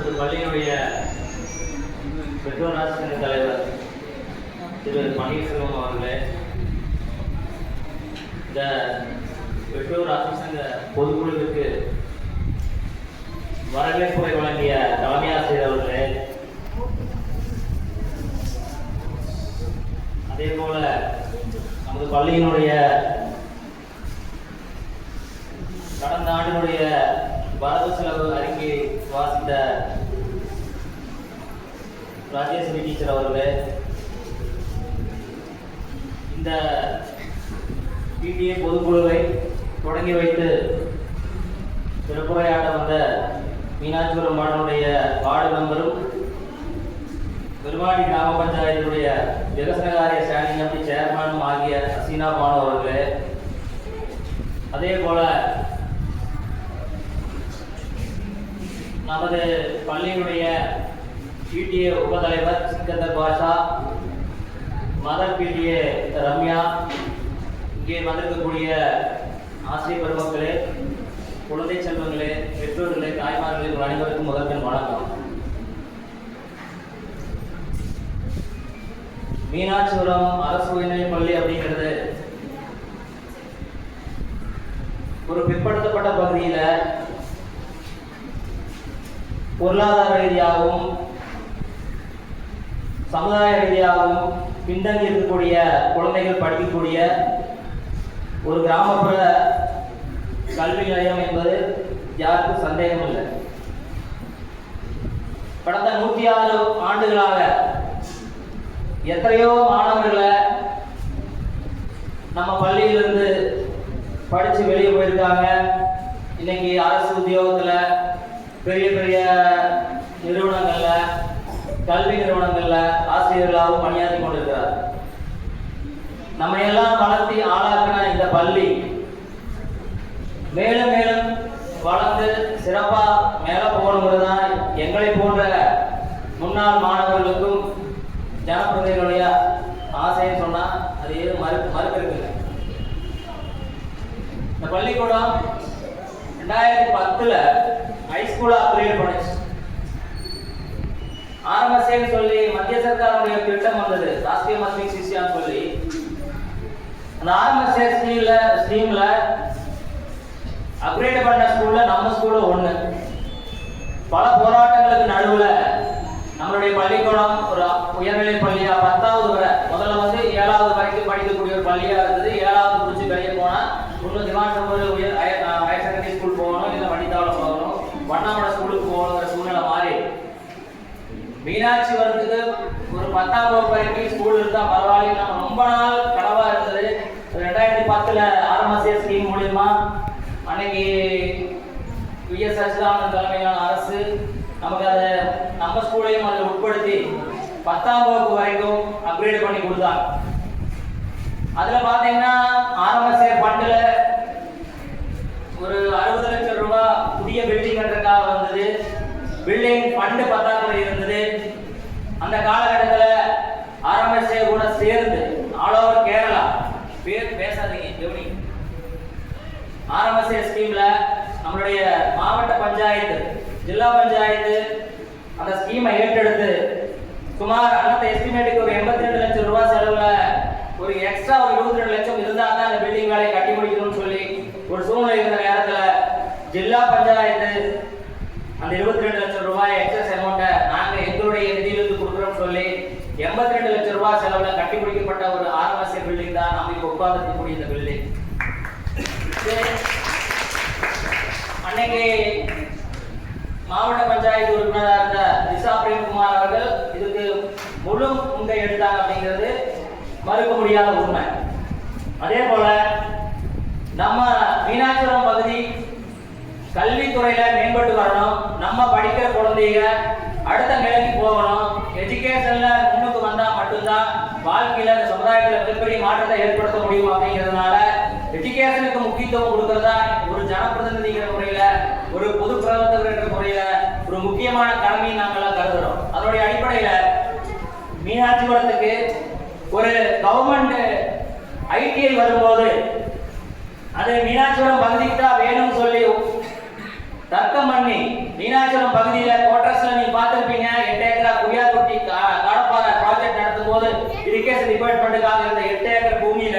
நமது பள்ளியினுடைய பெற்றோர் ஆசிரியர் தலைவர் திரு பன்னீர்செல்வம் அவர்களே, இந்த பெற்றோர் ஆசிரியர் பொதுக்குழுவிற்கு வரவேற்புரை வழங்கிய தலைமை ஆசிரியர் அவர்களே, அதே போல நமது பள்ளியினுடைய கடந்த ஆண்டினுடைய வரவு செலவு அறிக்கை வாசித்த ராஜேஸ்வரி டீச்சர் அவர்களே, இந்த பிடிஏ பொதுக்குழுவை தொடங்கி வைத்து சிறப்புரையாட வந்த மீனாட்சிபுரம் வார்டனுடைய வார்டு மெம்பரும் பெருமாடி கிராம பஞ்சாயத்தினுடைய விகசனகாரிய ஸ்டாண்டிங் கமிட்டி சேர்மனும் ஆகிய ஹசீனா பானு அவர்களே, அதே போல நமது பள்ளியினுடைய பிடிஏ உபதலைவர் சிக்கந்தர் பாஷா, மதர் பிடிஏ ரம்யா, இங்கே வந்திருக்கக்கூடிய ஆசிரியர் பெருமக்களே, குழந்தை செல்வங்களே, பெற்றோர்களே, தாய்மார்களே, அனைவருக்கும் முதற்கண் வணக்கம். மீனாட்சிபுரம் அரசு உயர்நிலைப் பள்ளி அப்படிங்கிறது ஒரு பிற்படுத்தப்பட்ட பகுதியில் பொருளாதார ரீதியாகவும் சமுதாய ரீதியாகவும் பின்தங்கி இருக்கக்கூடிய குழந்தைகள் படிக்கக்கூடிய ஒரு கிராமப்புற கல்வி நிலையம் என்பது யாருக்கும் சந்தேகம் இல்லை. கடந்த 106 ஆண்டுகளாக எத்தனையோ மாணவர்களை நம்ம பள்ளியிலிருந்து படித்து வெளியே போயிருக்காங்க. இன்னைக்கு அரசு உத்தியோகத்தில், பெரிய பெரிய நிறுவனங்களில், கல்வி நிறுவனங்களில் ஆசிரியர்களாகவும் பணியாற்றி கொண்டிருக்கிறார். நம்ம எல்லாம் வளர்த்தி ஆளாக்கின இந்த பள்ளி மேலும் மேலும் வளர்ந்து சிறப்பாக மேலே போகணுங்கிறது தான் எங்களை போன்ற முன்னாள் மாணவர்களுக்கும் ஜனப்பிரதிகளுடைய ஆசைன்னு சொன்னால் அது எதுவும் மறுக்கிறதுங்க. இந்த பள்ளிக்கூடம் 2010 ஹைஸ்கூலாக அப்கிரேட் பண்ணிச்சு. ஆர்எம்எஸ்ஏன்னு சொல்லி மத்திய சர்க்காருடைய திட்டம் வந்தது, ராஷ்டிரிய மத்திய சிஷ்யான்னு சொல்லி. அந்த ஆர்எம்எஸ்ஏ ஸ்கீம்ல அப்கிரேட் பண்ண ஸ்கூல்ல நம்ம ஸ்கூலும் ஒன்று. பல போராட்டங்களுக்கு நடுவில் நம்மளுடைய பள்ளிக்கூடம் ஒரு உயர்நிலை பள்ளியா 10வது வரை, முதல்ல 7வது வரைக்கும் படிக்கக்கூடிய ஒரு பள்ளியா இருந்தது. 7வது முடிச்சு வெளியே போனா இன்னும் திவான்பூர் ஹையர் செகண்டரி ஸ்கூல் போகணும், இல்லை வண்டித்தாவளம் போகணும், வண்ணாமலை ஸ்கூலுக்கு போகணுங்கிற சூழ்நிலை மாறி மீனாட்சிபுரத்துக்கு ஒரு 10ஆம் வகுப்பு வரைக்கும் ஸ்கூல் இருந்தா பரவாயில்ல, நம்ம ரொம்ப நாள் கனவா இருந்தது. 2010 ஆர்எம்எஸ்ஏ ஸ்கீம் மூலியமா அன்னைக்கு விஎஸ் சச்சிதானந்தன் தலைமையிலான அரசு நமக்கு அதை நம்ம ஸ்கூலையும் அதில் உட்படுத்தி 10ஆம் வகுப்பு வரைக்கும் அப்கிரேட் பண்ணி கொடுத்தாங்க. அதில் பார்த்தீங்கன்னா ஆர்எம்எஸ்ஏ ஃபண்டில் ஒரு 60 லட்சம் ரூபாய் புதிய பில்டிங் கட்டுறதுக்காக வந்தது. பில்டிங் ஃபண்டு பற்றாக்குறை இருந்தது. அந்த காலகட்டத்தில் ஆர்எம்எஸ்ஏ கூட சேர்ந்து ஆல் ஓவர் கேரளா, பேர் பேசாதீங்க கவனி, ஆர்எம்எஸ்ஏ ஸ்கீம்ல நம்மளுடைய மாவட்ட பஞ்சாயத்து, ஜில்லா பஞ்சாயத்து அந்த ஸ்கீமை ஏற்றெடுத்து சுமார் அந்த எஸ்டிமேட்டுக்கு ஒரு 82 லட்சம் ரூபாய் செலவுல ஒரு எக்ஸ்ட்ரா ஒரு 22 லட்சம் இருந்தால் தான் அந்த பில்டிங் வேலையை கட்டி முடிக்கணும்னு சொல்லி ஒரு சூழ்நிலை இருந்த நேரத்தில் ஜில்லா பஞ்சாயத்து அந்த 22 லட்சம் ரூபாய் எக்ஸஸ் அமௌண்ட்டை நாங்கள் எங்களுடைய நிதியிலிருந்து கொடுக்குறோம்னு சொல்லி 82 லட்சம் ரூபாய் செலவுல கட்டி முடிக்கப்பட்ட ஒரு ஆர்எம்எஸ்ஏ பில்டிங் தான் நம்ம இப்போ உட்கார்ந்துருக்கக்கூடிய இந்த பில்டிங். அன்னைக்கு மாவட்ட பஞ்சாயத்து உறுப்பினராக இருந்த திசா பிரேம்குமார் அவர்கள் இதுக்கு முழு முங்கை எடுத்தாங்க அப்படிங்கிறது மறுக்க முடியாத உண்மை. அதே போல நம்ம மீனாட்சிபுரம் பகுதி கல்வித்துறையில மேம்பட்டு வரணும், நம்ம படிக்கிற குழந்தைங்க அடுத்த நிலைக்கு போகணும், எஜுகேஷன்ல முன்னுக்கு வந்தா மட்டும்தான் வாழ்க்கையில இந்த சமுதாயத்தில் மிகப்பெரிய மாற்றத்தை ஏற்படுத்த முடியும். அப்படிங்கிறதுனால எஜுகேஷனுக்கு முக்கியத்துவம் கொடுக்கறதா ஒரு ஜனப்பிரதிநிதிங்கிற முறையில, ஒரு பொது பிரவர்த்தகர் என்ற முறையில ஒரு முக்கியமான கடமையை நாங்கள் கருதுறோம். அதனுடைய அடிப்படையில மீனாட்சிபுரத்துக்கு ஒரு கவர்மெண்ட் ஐடிஐ வரும்போது அது மீனாட்சிபுரம் பகுதிக்கு தான் வேணும்னு சொல்லி தர்க்கமண்ணி மீனாட்சிபுரம் பகுதியில கோட்ரஸ்ல நீங்க பார்த்திருப்பீங்க 8 ஏக்கரா குடியாக்குட்டி காடப்பாறை ப்ராஜெக்ட் நடத்தும் போது இரிகேஷன் டிபார்ட்மெண்ட்டுக்காக இருந்த 8 ஏக்கர் பூமியில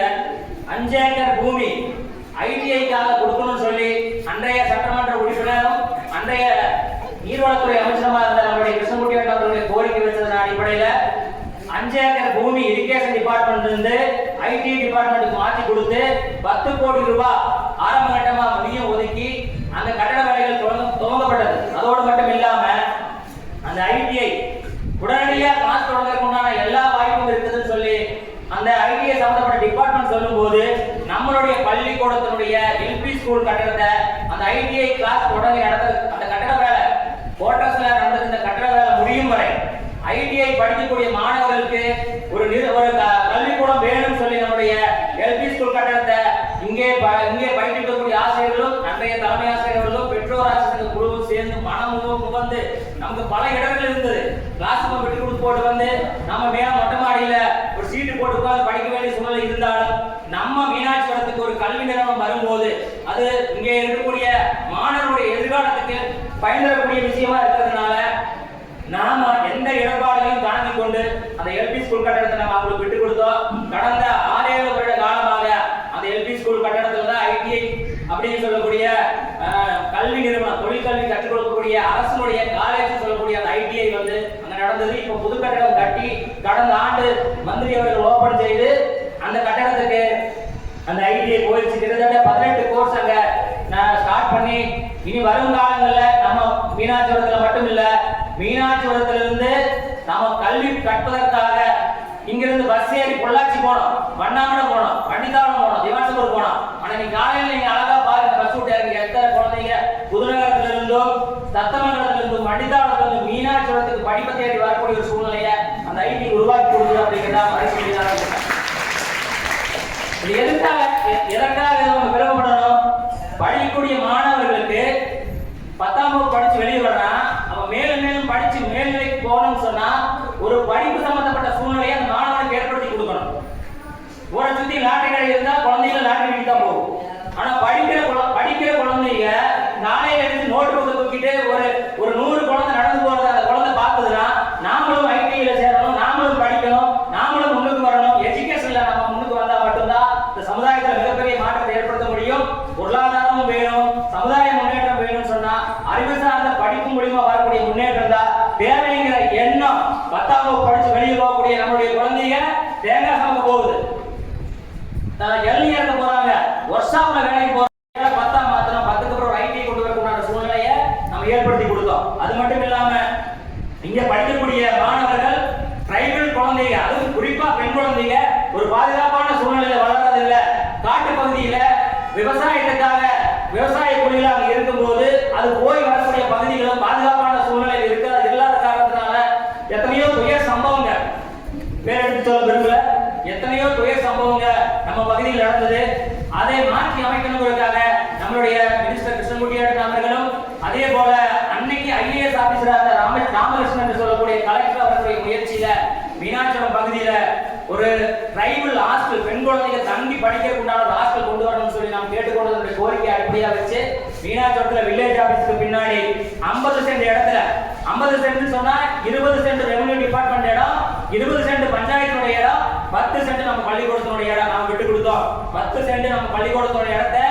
5 ஏக்கர் பூமி ஐடிஐக்காக கொடுக்கணும்னு சொல்லி அன்றைய சட்டமன்ற உறுப்பினரும் அன்றைய நீர்வளத்துறை அமைச்சருமா இருந்த நம்முடைய கிருஷ்ணகுட்டி அவர்களுடைய கோரிக்கை வச்சதன் அடிப்படையில 5 ஏக்கர் பூமி இரிகேஷன் டிபார்ட்மெண்ட் இருந்து ஐடி டிபார்ட்மெண்ட்டுக்கு மாற்றி கொடுத்து 10 கோடி ரூபாய் ஆரம்ப கட்டமா நிதியம் ஒதுக்கி அந்த கட்டட வேலைகள் துவங்கப்பட்டது. அதோடு மட்டும் இல்லாம அந்த ஐடிஐ உடனடியாக கிளாஸ் தொடங்குறதுக்கு உண்டான எல்லா வாய்ப்பும் இருக்குதுன்னு சொல்லி அந்த ஐடிஐ சம்பந்தப்பட்ட டிபார்ட்மெண்ட் சொல்லும் போது நம்மளுடைய பள்ளிக்கூடத்தினுடைய எல்பி ஸ்கூல் கட்டடத்தை அந்த ஐடிஐ கிளாஸ் தொடங்கி நடத்த அந்த கட்டட வேலை கோட்டர்ஸ்ல நடந்த இந்த கட்டட வேலை முடியும் வரை ஐடிஐ படிக்கக்கூடிய மாணவர்களுக்கு ஒரு கல்விக்கூடம் வேணும்னு சொல்லி நம்முடைய எல்பி ஸ்கூல் கட்டடத்தை இங்கே படிக்கக்கூடிய ஆசிரியர்களும் அன்றைய தலைமை ஆசிரியர்களும் பெற்றோர் ஆசிரியர்கள் குழுவும் சேர்ந்து மனமும் வந்து நமக்கு பல இடங்கள் இருந்தது. கிளாஸ் விட்டு கொடுத்து போட்டு வந்து நம்ம மேல மொட்டை மாடியில ஒரு சீட்டு போட்டு உட்கார்ந்து படிக்க வேண்டிய சூழ்நிலை இருந்தாலும் நம்ம மீனாட்சிபுரத்துக்கு ஒரு கல்வி நிறுவனம் வரும்போது அது இங்கே இருக்கக்கூடிய மாணவருடைய எதிர்காலத்துக்கு பயன்படக்கூடிய விஷயமா இருக்கிறதுனால நாம எந்த இடர்பாடுகளையும் தாண்டி கொண்டு அந்த எல்பி ஸ்கூல் கட்டடத்தை நம்ம அவங்களுக்கு விட்டு கொடுத்தோம். கடந்த 6-7 வருட காலமாக அந்த எல்பி ஸ்கூல் கட்டடத்துல தான் ஐடிஐ அப்படின்னு சொல்லக்கூடிய கல்வி நிறுவனம் தொழிற்கல்வி கற்றுக் கொடுக்கக்கூடிய அரசுடைய காலேஜ் சொல்லக்கூடிய அந்த ஐடிஐ வந்து அங்க நடந்தது. இப்ப புது கட்டடம் கட்டி கடந்த ஆண்டு மந்திரி அவர்கள் ஓபன் செய்து அந்த கட்டடத்துக்கு அந்த ஐடிஐ போயிடுச்சு. கிட்டத்தட்ட 18 கோர்ஸ் அங்க ஸ்டார்ட் பண்ணி இனி வரும் காலங்களில் நம்ம மீனாட்சிபுரத்துல மட்டும் இல்ல மீனாட்சிபுரத்துல இருந்து நம்ம கல்வி கற்பதற்காக இங்கிருந்து பஸ் ஏறி பொள்ளாச்சி போனோம், வண்ணாமடம் போனோம், வண்டிதாவனம் போனோம், திவான்சபுரம் போனோம். ஆனா நீ காலையில் நீங்க அழகா பாருங்க பஸ் விட்டு இறங்கி எத்தனை குழந்தைங்க புதுநகரத்துல இருந்தும் சத்தமங்கலத்துல இருந்தும் வண்டிதாவனத்துல இருந்தும் மீனாட்சிபுரத்துக்கு படிப்பை தேடி வரக்கூடிய ஒரு சூழ்நிலையை அந்த ஐடி உருவாக்கி கொடுக்குது அப்படிங்கிறதா மறைச்சு எதற்காக நம்ம பெருமைப்படணும்? படிக்கக்கூடிய மாணவர்களுக்கு 10ஆம் வகுப்பு படிச்சு வெளியே வர்றான், அவன் மேலும் மேலும் படிச்சு மேல்நிலைக்கு போகணும்னு சொன்னா ஒரு படிப்பு சம்பந்தப்பட்ட சூழ்நிலையை அந்த மாணவனுக்கு ஏற்படுத்தி கொடுக்கணும். ஊரை சுத்தி லாட்டரி கடை இருந்தா குழந்தைகள் லாட்டரி தான் போகும். ஆனா படிக்கிற குழந்தைங்க நாளையில இருந்து நோட்டு புக்கை தூக்கிட்டு ஒரு 100 குழந்தை நடந்து போறது அந்த குழந்தை பார்த்ததுன்னா நாமளும் ஐடிஐல சேரணும், நாமளும் படிக்கணும், நாமளும் முன்னுக்கு வரணும். எஜுகேஷன்ல நம்ம முன்னுக்கு வந்தா மட்டும்தான் இந்த சமுதாயத்துல மிகப்பெரிய மாற்றத்தை ஏற்படுத்த முடியும். பொருளாதாரமும் வேணும், சமுதாய முன்னேற்றம் வேணும்னு சொன்னா அறிவு சார்ந்த படிப்பு மூலியமா வரக்கூடிய முன்னேற்றம் தான் தேவைங்கிற எண்ணம் 10ஆம் வகுப்பு படிச்சு வெளியே போகக்கூடிய நம்மளுடைய குழந்தைங்க தேங்காய் சமக்க போகுது, எல்லியர்ல போறாங்க, ஒர்க்ஷாப்ல வேலைக்கு போறாங்க. 10ஆம் மாத்திரம் 10க்கு அப்புறம் ஐடி கொண்டு வரக்கூடிய சூழ்நிலையை நம்ம ஏற்படுத்தி கொடுத்தோம். அது மட்டும் இல்லாம இங்க படிக்கக்கூடிய மாணவர்கள் டிரைபல் குழந்தைங்க, அதுவும் குறிப்பா பெண் குழந்தைங்க ஒரு பாதுகாப்பான சூழ்நிலையில வளர்றது இல்ல. காட்டு பகுதியில விவசாயத்துக்காக விவசாய குடிகள் அங்க இருக்கும்போது அது போய் வரக்கூடிய பகுதிகளும் பாதுகாப்பான சூழ்நிலையில் இருக்கிறது இல்லாத காரணத்தினால எத்தனையோ துயர் சம்பவங்க பேர் எடுத்து சொல்ல விரும்பல, எத்தனையோ துயர் சம்பவங்க நம்ம பகுதியில் நடந்தது. அதை மாற்றி அமைக்கணுங்கிறதுக்காக நம்மளுடைய மினிஸ்டர் கிருஷ்ணகுட்டி அவர்களும் அதே போல அன்னைக்கு ஐஏஎஸ் ஆபீசராக ராமகிருஷ்ணன் என்று சொல்லக்கூடிய கலெக்டர் அவர்களுடைய முயற்சியில மீனாட்சிபுரம் பகுதியில ஒரு டிரைபல் ஹாஸ்டல் பெண் குழந்தைங்க தங்கி படிக்கிறதுக்கு உண்டான ஒரு ஹாஸ்டல் கொண்டு வரணும்னு சொல்லி நாம் கேட்டுக்கொண்டதனுடைய கோரிக்கை அடிப்படையா வச்சு மீனாட்சிபுரத்துல வில்லேஜ் ஆபீஸ்க்கு பின்னாடி 50 சென்ட் இடத்துல 50 சென்ட் சொன்னா 20 சென்ட் ரெவென்யூ டிபார்ட்மெண்ட் இடம், 20 சென்ட் பஞ்சாயத்துடைய இடம், 10 சென்ட் நம்ம பள்ளிக்கூடத்தினுடைய இடம் நாம விட்டு கொடுத்தோம். 10 சென்ட் நம்ம பள்ளிக்கூடத்தினுடைய இடத்தை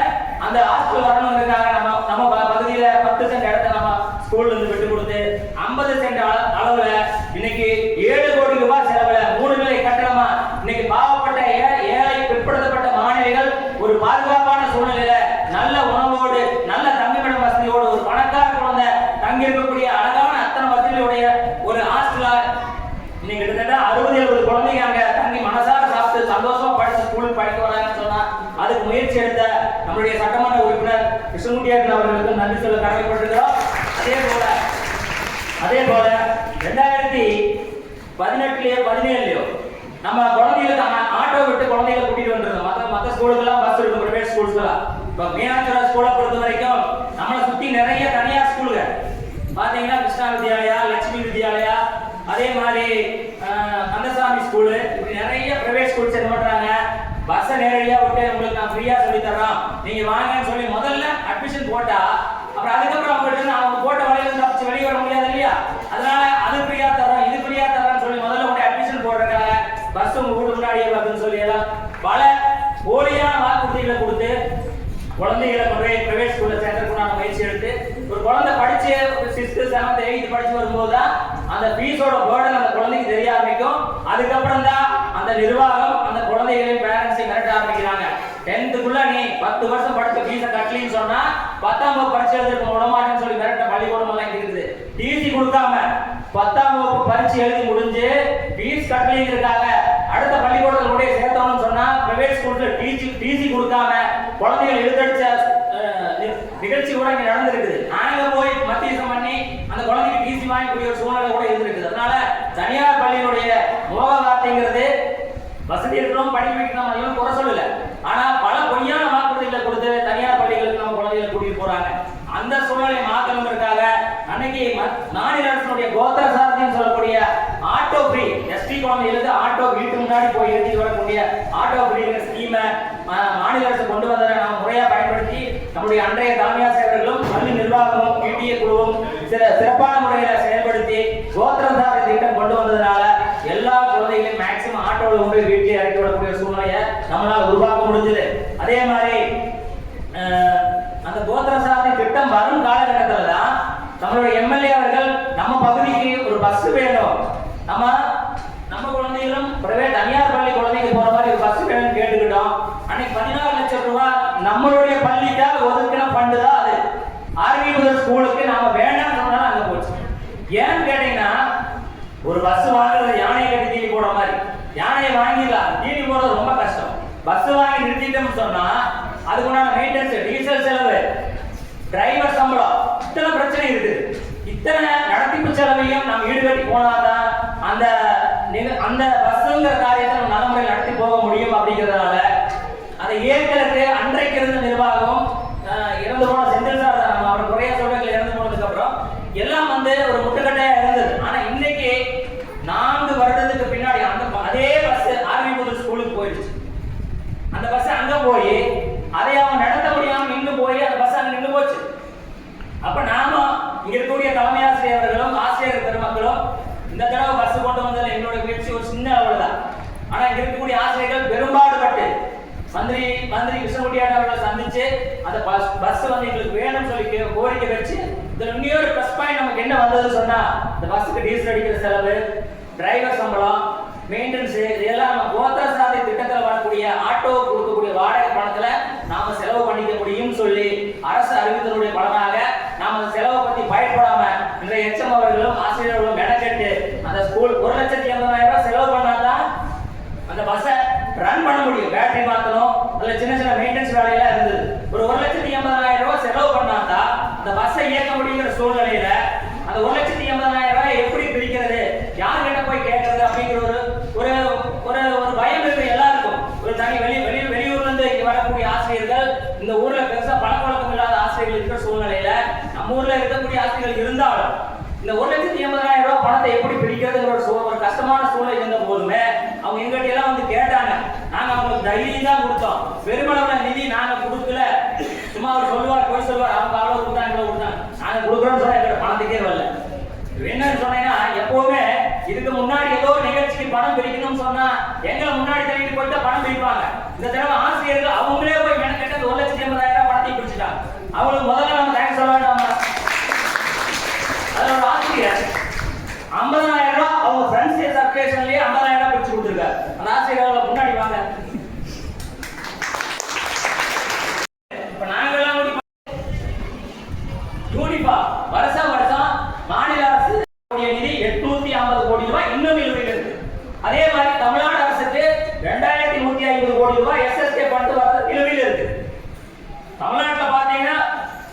அந்த ஹாஸ்டல் வரணுங்கிறதுக்காக நம்ம பகுதியில 10 சென்ட் இடத்தை நம்ம ஸ்கூல்ல இருந்து விட்டு கொடுத்து 50 சென்ட் அளவுல இன்னைக்கு 7 கோடி ரூபாய் செலவுல 3 நிலை கட்டணமா இன்னைக்கு பாவப்பட்ட ஏழை பிற்படுத்தப்பட்ட மாணவிகள் ஒரு பாதுகாப்பான சூழ்நிலையில நல்ல உணவோடு நல்ல தங்குமிட வசதியோடு ஒரு பணக்கார குழந்தை தங்கி இருக்கக்கூடிய அழகான அத்தனை வசதியுடைய ஒரு ஹாஸ்டலா இன்னைக்கு கிட்டத்தட்ட 60-70 குழந்தைங்க அங்க தங்கி மனசார சாப்பிட்டு சந்தோஷமா படிச்சு ஸ்கூலுக்கு படிக்க வராங்கன்னு சொன்னா அதுக்கு முயற்சி எடுத்த நம்மளுடைய சட்டமன்ற உறுப்பினர் கிருஷ்ணகுட்டி அவர்களுக்கு நன்றி சொல்ல கடமைப்பட்டிருக்கிறோம். அதே போல 2018லயோ 17லயோ நம்ம குழந்தைகளுக்கு ஆட்டோ விட்டு குழந்தைகளை கூட்டிட்டு வந்துருந்தோம். மற்ற ஸ்கூலுக்கெல்லாம் பஸ் இருக்கும், பிரைவேட் ஸ்கூல்ஸ்லாம். இப்போ மீனாட்சிபுரம் ஸ்கூலை பொறுத்த வரைக்கும் நம்மளை சுத்தி நிறைய தனியார் ஸ்கூலுங்க பாத்தீங்கன்னா கிருஷ்ணா வித்யாலயா, லட்சுமி வித்யாலயா, அதே மாதிரி கந்தசாமி ஸ்கூலு, இப்படி நிறைய பிரைவேட் ஸ்கூல்ஸ் என்ன பண்றாங்க, பஸ்ஸை நேரடியா விட்டு உங்களுக்கு நான் ஃப்ரீயா சொல்லி தர்றோம் நீங்க வாங்கன்னு சொல்லி முதல்ல அட்மிஷன் போட்டா அப்புறம் அதுக்கப்புறம் அவங்கள்ட்ட அவங்க போட்ட வலையில தப்பிச்சு வெளியே வர முடியாது இல்லையா? அதனால அது ஃப்ரீயா தரோம் இது ஃப்ரீயா தரோம்னு சொல்லி முதல்ல உடனே அட்மிஷன் போடுறாங்க. பஸ் உங்க வீட்டு முன்னாடியே வருதுன்னு சொல்லி எல்லாம் பல போலியான வாக்குறுதிகளை கொடுத்து குழந்தைகளை கொண்டு போய் பிரைவேட் ஸ்கூல்ல சேர்க்கறதுக்கு முயற்சி எடுத்து ஒரு குழந்தை படிச்சு 6th 7th 8th படிச்சு வரும்போது தான் அந்த ஃபீஸோட பேர்டன் அந்த குழந்தைக்கு தெரிய ஆரம்பிக்கும். அதுக்கப்புறம் தான் அந்த நிர்வாகம் அந்த குழந்தைகளின் பேரண்ட்ஸை மிரட்ட ஆரம்பிக்கிறாங்க. 10th நீ 10 வருஷம் படிச்ச ஃபீஸை கட்டலின்னு சொன்னா 10ஆம் வகுப்பு பரிட்சை எழுதிருக்க விடமாட்டேன்னு சொல்லி மிரட்ட பள்ளிக்கூடம் எல்லாம் இருக்குது. டிசி கொடுக்காம 10ஆம் வகுப்பு பரிட்சை எழுதி முடிஞ்சு ஃபீஸ் கட்டலிங்கிறதுக்காக அடுத்த பள்ளிக்கூடத்தில் கூட சேர்த்தோம்னு சொன்னா பிரைவேட் ஸ்கூல்ல டிசி கொடுக்காம குழந்தைகள் எழுதடிச்ச நிகழ்ச்சி கூட இங்க நடந்திருக்குது. நாங்க போய் மத்தியசம் பண்ணி அந்த குழந்தைக்கு டிசி வாங்கக்கூடிய ஒரு சூழ்நிலை கூட இருந்திருக்குது. அதனால தனியார் பள்ளியினுடைய முக வார்த்தைங்கிறது வசதி இருக்கிறோம் படிக்க வைக்கணும் எல்லாம் குறை சொல்லல. ஆனா பல பொய்யான வாக்குறுதிகளை கொடுத்து தனியார் பள்ளிகளுக்கு நம்ம குழந்தைகளை கூட்டிட்டு போறாங்க. அந்த சூழ்நிலையை மாற்றணுங்கிறதுக்காக அன்னைக்கு மாநில அரசுடைய கோத்திர சாரதின்னு சொல்லக்கூடிய ஆட்டோ ஃப்ரீ எஸ்டி குழந்தைகளுக்கு ஆட்டோ வீட்டு முன்னாடி போய் எழுதி வரக்கூடிய ஆட்டோ ஃப்ரீங்கிற ஸ்கீமை மாநில அரசு கொண்டு வந்ததை நாம் முறையா பயன்படுத்தி நம்முடைய அன்றைய தலைமை ஆசிரியர்களும் பள்ளி நிர்வாகமும் பிடிஏ குழுவும் சிறப்பான முறையில செயல்படுத்தி கோத்திர சாரதி திட்டம் கொண்டு வந்ததுனால எல்லா குழந்தைகளையும் மேக்சிமம் ஆட்டோவில் கொண்டு போய் வீட்டிலே இறக்கி விடக்கூடிய சூழ்நிலையை நம்மளால உருவாக்க முடிஞ்சது. அதே மாதிரி அந்த கோத்திர சாரதி திட்டம் வரும் காலகட்டத்தில் தான் நம்மளுடைய எம்எல்ஏ அவர்கள் நம்ம பகுதிக்கு ஒரு பஸ் வேணும், நம்ம குழந்தைகளும் பிரைவேட் தனியார் பள்ளி குழந்தைங்க போற மாதிரி ஒரு பஸ் வேணும்னு கேட்டுக்கிட்டோம். அன்னைக்கு 16 லட்சம் ரூபாய் நம்மளுடைய பள்ளிக்காக ஒதுக்கின ஃபண்டு தான் அது. ஆர்வி ஸ்கூலுக்கு நாம வேண்டாம்னு சொன்னாலும் அங்க போச்சு. ஏன்னு கேட்டீங்கன்னா ஒரு பஸ் வாங்குறது யானையை கட்டி தீனி போடுற மாதிரி. யானையை வாங்கிடலாம், தீனி போடுறது ரொம்ப கஷ்டம். பஸ் வாங்கி நிறுத்திட்டோம்னு சொன்னா அதுக்குண்டான மெயின்டெனன்ஸ், டீசல் செலவு, டிரைவர் சம்பளம், இத்தனை பிரச்சனை இருக்குது. இத்தனை நடத்திப்பு செலவையும் நம்ம ஈடுகட்டி போனாதான் அந்த பஸ்ஸுங்கிற காரியத்தை நம்ம நல்ல முறையில் நடத்தி போக முடியும். அப்படிங்கிறதுனால அதை ஏற்கனவே அன்றைக்கு இருந்த நிர்வாகம் இறந்து போன செந்தில் சார் நம்ம அவர் குறைய சொல்றதுல இறந்து போனதுக்கு அப்புறம் எல்லாம் ஒரு முட்டுக்கட்டையா இருந்தது. ஆனா இன்னைக்கு 4 வருடத்துக்கு பின்னாடி அதே பஸ் ஆர்வி ஸ்கூலுக்கு போயிடுச்சு. அந்த பஸ் அங்க போய் அதை அவங்க நடத்த முடியாம நின்று போய் அந்த பஸ் அங்க நின்று போச்சு. அப்ப நாம இங்க இருக்கக்கூடிய தலைமை ஆசிரியர்களும் ஆசிரியர் பெருமக்களும் இந்த தடவை பஸ் கொண்டு வந்ததுல என்னோட முயற்சி ஒரு சின்ன அளவில் தான். ஆனா இங்க இருக்கக்கூடிய ஆசிரியர்கள் பெரும்பாடுபட்டு மந்திரி கிருஷ்ணகுடியார் அவர்களை சந்திச்சு அந்த பஸ் எங்களுக்கு வேணும்னு சொல்லி கோரிக்கை வச்சு இதுல இன்னொரு பிளஸ் பாயிண்ட் நமக்கு என்ன வந்ததுன்னு சொன்னா இந்த பஸ்ஸுக்கு டீசல் அடிக்கிற செலவு, டிரைவர் சம்பளம், மெயின்டெனன்ஸ் இதெல்லாம் நம்ம கோத்திர சாரதி திட்டத்தில் வரக்கூடிய ஆட்டோ கொடுக்கக்கூடிய வாடகை பணத்துல நாம செலவு பண்ணிக்க முடியும் சொல்லி அரசு அறிவித்தலுடைய பலனாக நாம அந்த செலவை பத்தி பயப்படாம இன்றைய எச்எம் அவர்களும் ஆசிரியர்களும் மெனக்கெட்டு அந்த ஸ்கூல் 1,80,000 ரூபாய் செலவு பண்ணாதான் அந்த பஸ்ஸை ரன் பண்ண முடியும். பேட்டரி மாத்தணும், அதுல சின்ன சின்ன மெயின்டெனன்ஸ் வேலையெல்லாம் இருந்தது. ஒரு 1,80,000 ரூபாய் செலவு பண்ணாதான் அந்த பஸ்ஸை இயக்க முடியுங்கிற சூழ்நிலையில அந்த 1,80,000 ரூபாய் எப்படி பிரிக்கிறது, யார்கிட்ட போய் கேட்கறது அப்படிங்கிற ஒரு ஒரு ஒரு பயம் இருக்கு எல்லாருக்கும். ஒரு தனி வெளியூர்ல இருந்து இங்க வரக்கூடிய ஆசிரியர்கள் இந்த ஊர்ல பெருசா பழக்கவழக்கம் இல்லாத ஆசிரியர்கள் இருக்கிற சூழ்நிலையில நம்ம ஊர்ல இருக்கக்கூடிய ஆசிரியர்கள் இருந்தாலும் இந்த 1,80,000 ரூபாய் பணத்தை எப்படி பிரிக்கிறதுங்கிற ஒரு கஷ்டமான சூழ்நிலை இருந்த போதுமே அவங்க எங்கிட்ட எல்லாம் கேட்டாங்க. நாங்க அவங்களுக்கு தைரியம் தான் கொடுத்தோம், பெருமளவுல நிதி நாங்க கொடுக்கல. சும்மா அவர் சொல்லுவார், போய் சொல்லுவார், அவங்க அவ்வளவு கொடுத்தாங்க இவ்வளவு கொடுத்தாங்க, நாங்க கொடுக்குறோம்னு சொன்னா எங்கிட்ட பணத்துக்கே வரல. என்னன்னு சொன்னீங்கன்னா எப்பவுமே இதுக்கு முன்னாடி ஏதோ நிகழ்ச்சிக்கு பணம் பிரிக்கணும்னு சொன்னா எங்களை முன்னாடி தள்ளிட்டு போயிட்டா பணம் பிரிப்பாங்க. இந்த தடவை ஆசிரியர்கள் அவங்களே போய் மெனக்கெட்டு 1,80,000 ரூபாய் பணத்தை பிரிச்சுட்டாங்க. அவங்களுக்கு முதல்ல நம்ம தேங்க்ஸ் சொல்ல வேண்டாமா? அதோட ஆசிரியர் 50,000 ரூபாய் அவங்க ஃப்ரெண்ட்ஸ் சர்க்குலேஷன்லயே 50,000 ரூபாய் பிரிச்சு கொடுத்துருக்காரு. அந்த ஆசிரியர்கள் முன்னாடி வாங்க. இப்ப நாங்கெல்லாம் யூனிஃபார்ம் வருஷம் மாநில அரசு நிதி 850 கோடி ரூபாய் இன்னும் நிலுவையில் இருக்கு. அதே மாதிரி தமிழ்நாடு அரசுக்கு 2,150 கோடி ரூபாய் எஸ்எஸ்கே ஃபண்ட் நிலுவையில் இருக்கு. தமிழ்நாட்டில் பாத்தீங்கன்னா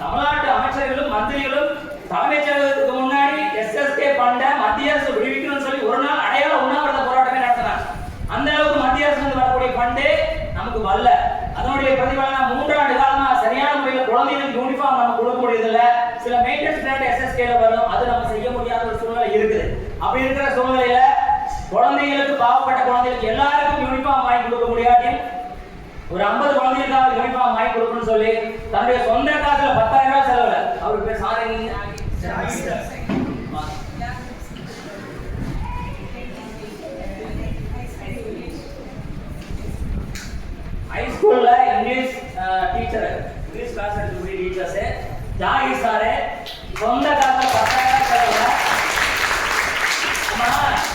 தமிழ்நாட்டு அமைச்சர்களும் மந்திரிகளும் தலைமைச் செயலகத்துக்கு முன்னாடி எஸ்எஸ்கே ஃபண்டை மத்திய அரசு விடுவிக்கணும்னு சொல்லி ஒரு நாள் அடையாள உண்ணாவிரத போராட்டமே நடத்தினாங்க. அந்த அளவுக்கு மத்திய அரசு வரக்கூடிய ஃபண்டு நமக்கு வரல. அதனுடைய பிரதிபலனா 3 ஆண்டு காலமா சரியான முறையில் குழந்தைகளுக்கு யூனிஃபார்ம் நம்ம கொடுக்க முடியதில்லை. சில மெயின்டெனன்ஸ் ரேட் எஸ்எஸ்கேல வரும், அது நம்ம செய்ய முடியாத ஒரு சூழ்நிலை இருக்குது. அப்படி இருக்கிற சூழ்நிலையில குழந்தைகளுக்கு பாவப்பட்ட குழந்தைகளுக்கு எல்லாருக்கும் யூனிஃபார்ம் வாங்கி கொடுக்க முடியாட்டியும் ஒரு 50 குழந்தைகளுக்காக யூனிஃபார்ம் வாங்கி கொடுக்கணும்னு சொல்லி தன்னுடைய சொந்த காசுல 10,000 ரூபாய் செலவுல அவர் பேர் சாரி ஹைஸ்கூல்ல இங்கிலீஷ் டீச்சர் இங்கிலீஷ் கிளாஸ் எடுக்கக்கூடிய டீச்சர்ஸ் ஜாகிர் சாரு சொந்த காசுல 10,000 ரூபாய் செலவுல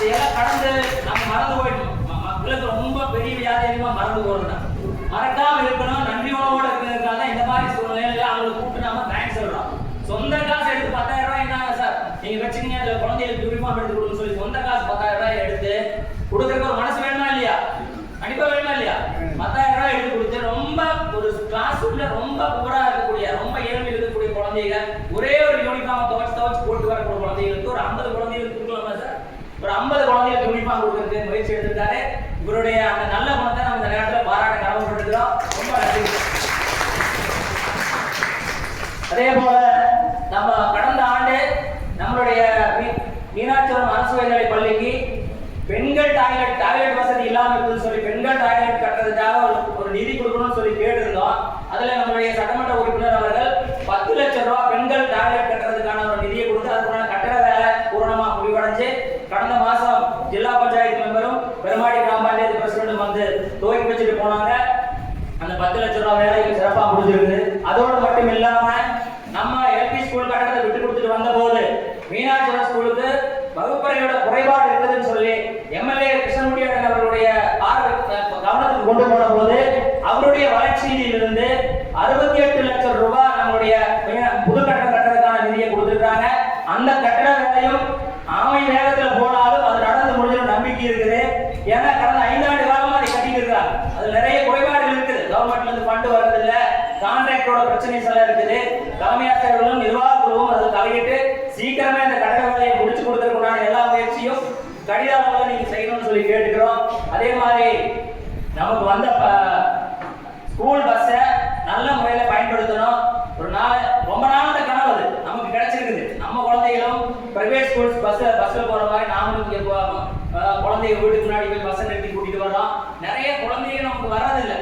இதெல்லாம் கடந்து நம்ம மறந்து போயிட்டோம். மக்களுக்கு ரொம்ப பெரிய வியாதியமா மறந்து போறதுதான். மறக்காம இருக்கணும், நன்றியோட இருக்கிறதுக்காக இந்த மாதிரி சூழ்நிலையில அவங்களுக்கு கூப்பிட்டு நாம தேங்க்ஸ் சொல்றோம். சொந்த காசு எடுத்து 10,000 ரூபாய் என்ன சார் நீங்க வச்சுக்கீங்க, அந்த குழந்தைகளுக்கு யூனிஃபார்ம் எடுத்து கொடுன்னு சொல்லி சொந்த காசு 10,000 ரூபாய் எடுத்து கொடுக்கறதுக்கு ஒரு மனசு வேணுமா இல்லையா? கண்டிப்பா வேணுமா இல்லையா? 10,000 ரூபாய் எடுத்து கொடுத்து ரொம்ப ஒரு கிளாஸ் உள்ள ரொம்ப புவரா இருக்கக்கூடிய ரொம்ப ஏழ்மையில் இருக்கக்கூடிய குழந்தைங்க ஒரே ஒரு யூனிஃபார்ம் துவச்சு போட்டு வரக்கூடிய குழந்தைகளுக்கு ஒரு 50 குழந்தைகளுக்கு கொடுக்கலாமா சார்? ஒரு 50 குழந்தைகளுக்கு யூனிஃபார்ம் கொடுக்கறதுக்கு முயற்சி எடுத்திருக்காரு. இவருடைய அந்த நல்ல குணத்தை நம்ம இந்த நேரத்தில் பாராட்ட கடமைப்பட்டிருக்கிறோம். ரொம்ப நன்றி. அதே போல நம்ம கடந்த ஆண்டு நம்மளுடைய மீனாட்சிபுரம் அரசு உயர்நிலை பள்ளிக்கு பெண்கள் டாய்லெட் வசதி இல்லாம இருக்குன்னு சொல்லி பெண்கள் டாய்லெட் கட்டுறதுக்காக ஒரு நிதி கொடுக்கணும்னு சொல்லி கேட்டிருந்தோம். அதுல நம்மளுடைய சட்டமன்ற உறுப்பினர் அவர்கள் 10 லட்சம் ரூபாய் பெண்கள் டாய்லெட் கட்டுறதுக்கான ஒரு நிதியை கொடுத்து அதுக்கான கட்டட வேலை பூரணமா முடிவடைஞ்சு கடந்த மாசம் ஜில்லா பஞ்சாயத்து மெம்பரும் பெருமாடி கிராம பஞ்சாயத்து பிரசிடண்டும் வந்து துவக்கி வச்சுட்டு போனாங்க. அந்த 10 லட்சம் ரூபாய் வேலைக்கு சிறப்பா முடிஞ்சிருக்கு. அதோடு மட்டும் இல்லாம நம்ம எல்பி ஸ்கூல் கட்டடத்தை விட்டு கொடுத்துட்டு வந்த போது மீனாட்சிபுரம் ஸ்கூலுக்கு வகுப்பறையோட குறைபாடு இருக்குதுன்னு சொல்லி எம்எல்ஏ கிருஷ்ணமுடியாளன் அவர்களுடைய கவனத்துக்கு கொண்டு போன போது அவருடைய வளர்ச்சியிலிருந்து 68 லட்சம் ரூபாய் நம்மளுடைய புது கட்டடம் கட்டுறதுக்கான நிதியை கொடுத்திருக்காங்க. அந்த கட்டட வேலையும் ஆமை வேகத்துல போனாலும் அது நடந்து முடிஞ்ச நம்பிக்கை இருக்குது. ஏன்னா கடந்த 5 ஆண்டு காலமா அதை கட்டிட்டு இருக்காங்க. அது நிறைய குறைபாடுகள் இருக்குது. கவர்மெண்ட்ல இருந்து ஃபண்ட் வர்றது இல்ல, கான்ட்ராக்டோட பிரச்சனைகள் எல்லாம் இருக்குது. தலைமை ஆசிரியர்களும் நிர்வாக குழுவும் அதில் தலையிட்டு சீக்கிரமே அந்த கட்டட வேலையை முடிச்சு கொடுக்கறதுக்குண்டான எல்லா முயற்சியும் கடிதாவில் நீங்க செய்யணும்னு சொல்லி கேட்டுக்கிறோம். அதே மாதிரி நமக்கு வந்த ஸ்கூல் பஸ்ஸை நல்ல முறையில பயன்படுத்தணும். ஒரு நாள் ரொம்ப நாள் அந்த கனவு அது நமக்கு கிடைச்சிருக்குது. நம்ம குழந்தைகளும் பிரைவேட் ஸ்கூல்ஸ் பஸ்ல போற மாதிரி நாமளும் குழந்தைங்க வீட்டுக்கு முன்னாடி போய் பஸ்ஸை நிறுத்தி கூட்டிட்டு வரோம். நிறைய குழந்தைங்க நமக்கு வர்றதில்லை.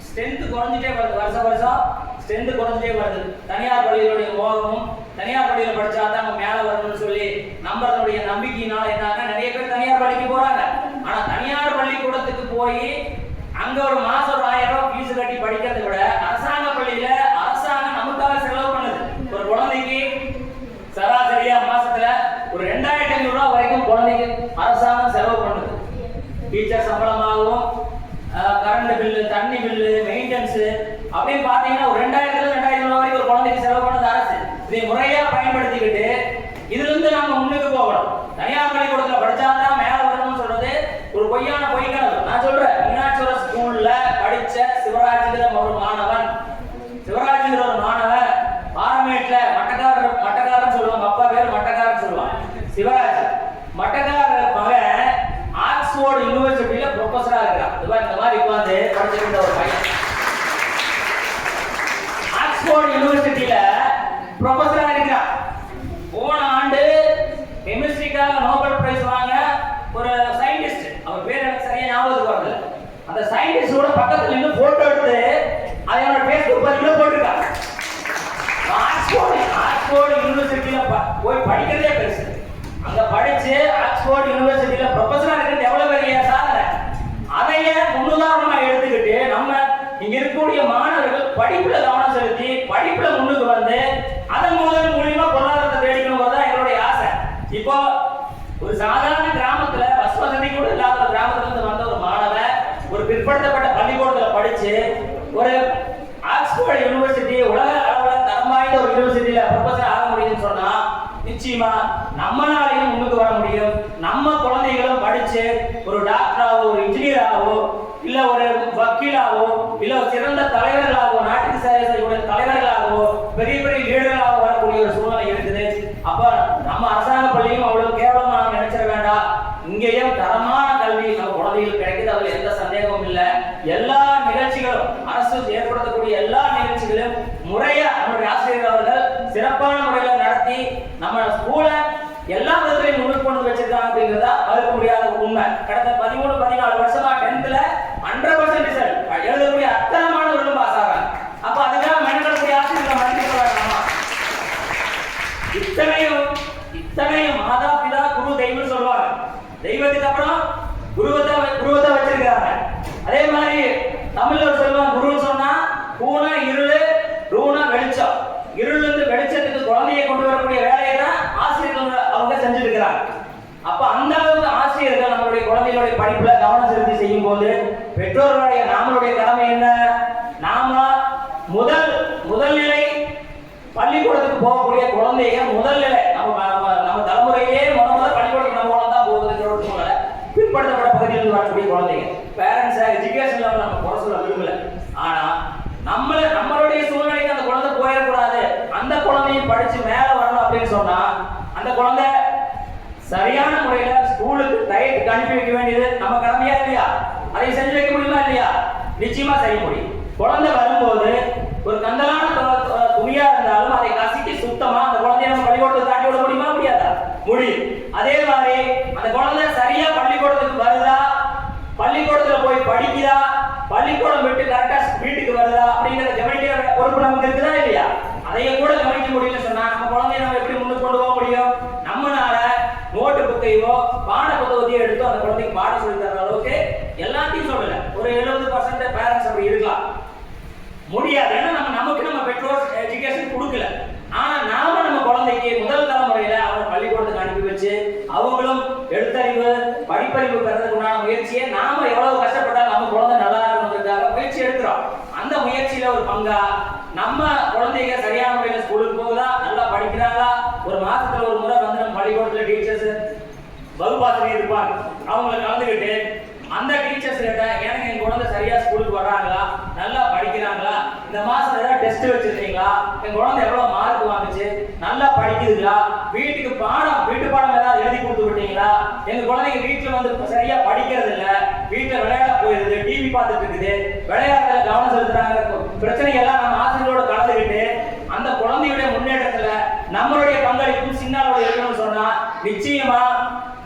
ஸ்ட்ரென்த் குறைஞ்சிட்டே வருது, வருஷம் ஸ்ட்ரென்த் குறைஞ்சிட்டே வருது. தனியார் பள்ளிகளுடைய மோகமும் தனியார் பள்ளியில படிச்சாதான் நம்ம மேல வரணும்னு சொல்லி நம்மளுடைய நம்பிக்கையினால என்னன்னா நிறைய பேர் தனியார் பள்ளிக்கு போறாங்க. ஆனா தனியார் பள்ளிக்கூடத்துக்கு போய் அங்க ஒரு மாசம் ஒரு 1000 ரூபாய் ஃபீஸ் கட்டி படிக்கிறதை விட அரசாங்க பள்ளியில அரசாங்கம் நமக்காக செலவு பண்ணுது. ஒரு குழந்தைக்கு சராசரியா மாசத்துல ஒரு 2,500 ரூபாய் வரைக்கும் குழந்தைக்கு அரசாங்கம் செலவு பண்ணுது. டீச்சர் சம்பளமாகவும் கரண்ட் பில்லு, தண்ணி பில்லு, மெயின்டெனன்ஸ் அப்படின்னு பாத்தீங்கன்னா ஒரு 2,000 ரூபாய் வரைக்கும் ஒரு குழந்தைக்கு செலவு பண்ணது அரசு. இதை முறையா பயன்படுத்திக்கிட்டு இதுல இருந்து நாம முன்னுக்கு போகணும். தனியார் பள்ளிக்கூடத்துல படிச்சாதான் மேல வரணும்னு சொல்றது ஒரு பொய்யான பொய்க்கணவு. நான் சொல்றேன், மீனாட்சிபுரம் ஸ்கூல்ல படிச்ச சிவராஜ்ங்கிற ஒரு மாணவன் பாரமேட்ல மட்டக்காரன் சொல்லுவாங்க, அப்பா பேர் மட்டக்காரன் சொல்லுவாங்க, சிவராஜ் மட்டக்காரர் மகன் ஆக்ஸ்போர்ட் யூனிவர்சிட்டியில ப்ரொஃபஸரா இருக்கான். இந்த மாதிரி உட்கார்ந்து படிச்சிருந்த ஒரு பையன் ஆக்ஸ்போர்ட் யூனிவர்சிட்டியில ப்ரொஃபஸரா இருக்கிறான். போன ஆண்டு கெமிஸ்ட்ரிக்காக நோபல் பிரைஸ் வாங்க ஒரு சயின்டிஸ்ட், அவர் பேர் எனக்கு சரியா ஞாபகம் வரல, அந்த சயின்டிஸ்டோட பக்கத்துல நின்று போட்டோ எடுத்து அதை என்னோட ஃபேஸ்புக் பதிவுல போட்டிருக்காங்க. ஆக்ஸ்போர்ட் யூனிவர்சிட்டியில போய் படிக்கிறதே பெருசு. அங்க படிச்சு ஆக்ஸ்போர்ட் யூனிவர்சிட்டியில ப்ரொஃபஸரா இருக்கிறது எவ்வளவு பெரிய சாதனை. அதையே முன்னுதாரணமா எடுத்துக்கிட்டு நம்ம இங்க இருக்கக்கூடிய மாணவர்கள் படிப்புல கவனம் செலுத்தி படிப்புல முன்னுக்கு வந்து அதன் மூலியமா பொருளாதாரத்தை தேடிக்கணுங்கிறதா எங்களுடைய ஆசை. இப்போ ஒரு சாதாரண கிராமத்துல பஸ் வசதி கூட இல்லாத ஒரு கிராமத்துல இருந்து வந்த ஒரு மாணவன் ஒரு பிற்படுத்தப்பட்ட பள்ளிக்கூடத்துல படிச்சு ஒரு ஆக்ஸ்போர்ட் யூனிவர்சிட்டி உலக அளவுல தரம் வாய்ந்த ஒரு யூனிவர்சிட்டியில ப்ரொஃபஸர் ஆக முடியும்னு சொன்னா நிச்சயமா நம்மளாலையும் முன்னுக்கு வர முடியும். நம்ம குழந்தைகளும் படிச்சு ஒரு டாக்டராவோ ஒரு இன்ஜினியராகவோ இல்ல ஒரு வக்கீலாவோ இல்ல ஒரு சிறந்த தலைவர்களாகவோ நாட்டுக்கு சேவை செய்யக்கூடிய தலைவர்களாகவோ பெரிய பெரிய லீடர்களாக வரக்கூடிய ஒரு சூழ்நிலை இருக்குது. அப்ப நம்ம அரசாங்க பள்ளியும் அவ்வளவு கேவலமா நம்ம நினைச்சிட வேண்டாம். இங்கேயும் தரமான கல்வி நம்ம குழந்தைகளுக்கு கிடைக்குது, அதுல எந்த சந்தேகமும் இல்லை. எல்லா நிகழ்ச்சிகளும் அரசு ஏற்படுத்தக்கூடிய எல்லா நிகழ்ச்சிகளும் முறையா நம்முடைய ஆசிரியர்கள் அவர்கள் சிறப்பான முறையில நடத்தி நம்ம ஸ்கூலை எல்லா விதத்திலையும் முன்னுக்கு கொண்டு வச்சிருக்காங்க அப்படிங்கிறதா மறுக்க முடியாத உண்மை. கடந்த 13-14 வருஷமா 10th 100% ரிசல்ட் எழுதக்கூடிய அத்தனை மாணவர்களும் பாஸ் ஆகிறாங்க. அப்ப அதுக்காக மெனக்கடக்கூடிய ஆசிரியர்களை மதிக்கப்படுறாங்க. இத்தனையும் மாதா பிதா குரு தெய்வம் சொல்லுவாங்க. தெய்வத்துக்கு அப்புறம் குருவத்தை வச்சிருக்காங்க. அதே மாதிரி தமிழ்ல சொல்லுவாங்க, குருன்னு சொன்னா பூனா இருளு, ரூனா வெளிச்சம். இருள் இருந்து வெளிச்சத்துக்கு குழந்தையை கொண்டு வரக்கூடிய வேலையை தான் ஆசிரியர்கள் அவங்க செஞ்சிருக்கிறாங்க. அப்ப அந்த அளவுக்கு ஆசிரியர்கள் நம்மளுடைய குழந்தைகளுடைய படிப்புல கவனம் செலுத்தி செய்யும் போது பெற்றோர்களுடைய நம்மளுடைய கடமை என்ன? நாம முதல் நிலை பள்ளிக்கூடத்துக்கு போகக்கூடிய குழந்தைங்க முதல் நிலை நம்ம தலைமுறையிலே முதல் பள்ளிக்கூடத்துக்கு நம்ம தான் போகுதுங்கிறோட பிற்படுத்தப்பட்ட பகுதியில் வரக்கூடிய குழந்தைங்க பேரண்ட்ஸ் எஜுகேஷன் லெவல் நம்ம குறை சொல்ல விரும்பல. ஆனா நம்மளுடைய சூழ்நிலைக்கு அந்த குழந்தை போயிடக்கூடாது. அந்த குழந்தையும் படிச்சு மேல வரணும் அப்படின்னு சொன்னா அந்த குழந்தை சரியான முறையில ஸ்கூலுக்கு டயத்துக்கு அனுப்பி வைக்க வேண்டியது நம்ம கடமையா இல்லையா? அதை செஞ்சு வைக்க முடியுமா இல்லையா? நிச்சயமா செய்ய முடியும். குழந்தை வரும்போது ஒரு கந்தலான துணியா இருந்தாலும் அதை கசிக்கு சுத்தமா அந்த குழந்தைய நம்ம பள்ளிக்கூடத்துக்கு தாண்டி விட முடியுமா? முடியாதா? முடியும். அதே மாதிரி அந்த குழந்தை சரியா பள்ளிக்கூடத்துக்கு வருதா, பள்ளிக்கூடத்துல போய் படிக்குதா, பள்ளிக்கூடம் விட்டு கரெக்டா வீட்டுக்கு வருதா அப்படிங்கறத கவனிக்கிற பொறுப்பு நமக்கு இருக்குதா இல்லையா? அதையே கூட கவனிக்க முடியும்னு சொன்னா நம்ம குழந்தைய நம்ம எப்படி முன்னுக்கு கொண்டு போக முடியும்? நம்மளால நோட்டு புக்கையோ பாட புத்தகத்தையோ எடுத்து அந்த குழந்தைக்கு பாடம் சொல்லி தர அளவுக்கு எல்லாத்தையும் சொல்லல. ஒரு 70% பேரண்ட்ஸ் அப்படி இருக்கலாம். முடியாது. ஏன்னா நம்ம பெற்றோர் எஜுகேஷன் கொடுக்கல. ஆனா நாம நம்ம குழந்தைக்கு முதல் தலைமுறையில அவங்க பள்ளிக்கூடத்துக்கு அனுப்பி வச்சு அவங்களும் எழுத்தறிவு படிப்பறிவு பெறதுக்கு உண்டான முயற்சியை நாம எவ்வளவு கஷ்டப்பட்டாலும் நம்ம குழந்தை நல்லா இருக்கணுங்கிறதுக்காக முயற்சி எடுக்கிறோம். அந்த முயற்சியில ஒரு பங்கா நம்ம குழந்தைங்க சரியான முறையில ஸ்கூலுக்கு போகுதா, நல்லா படிக்கிறாங்களா, ஒரு மாசத்துல ஒரு முறை வந்து நம்ம பள்ளிக்கூடத்துல டீச்சர்ஸ் வகுப்பாசிரியர் இருப்பாங்க, அவங்களை கலந்துக்கிட்டு அந்த டீச்சர்ஸ் கிட்ட எனக்கு என் குழந்தை சரியா ஸ்கூலுக்கு வர்றாங்களா, நல்லா படிக்கிறாங்களா, இந்த மாசம் ஏதாவது டெஸ்ட் வச்சிருக்கீங்களா, என் குழந்தை எவ்வளவு மார்க் வாங்குச்சு, நல்லா படிக்குதுங்களா, வீட்டு பாடம் ஏதாவது எழுதி கொடுத்து விட்டீங்களா, எங்க குழந்தைங்க வீட்டுல வந்து சரியா படிக்கிறது இல்ல, வீட்டுல விளையாட போயிருது, டிவி பார்த்துட்டு இருக்குது, விளையாட்டுல கவனம் செலுத்துறாங்க, பிரச்சனைகள் எல்லாம் நம்ம ஆசிரியரோட கலந்துக்கிட்டு அந்த குழந்தையுடைய முன்னேற்றத்துல நம்மளுடைய பங்களிப்பும் சின்னாலோட இருக்கணும்னு சொன்னா நிச்சயமா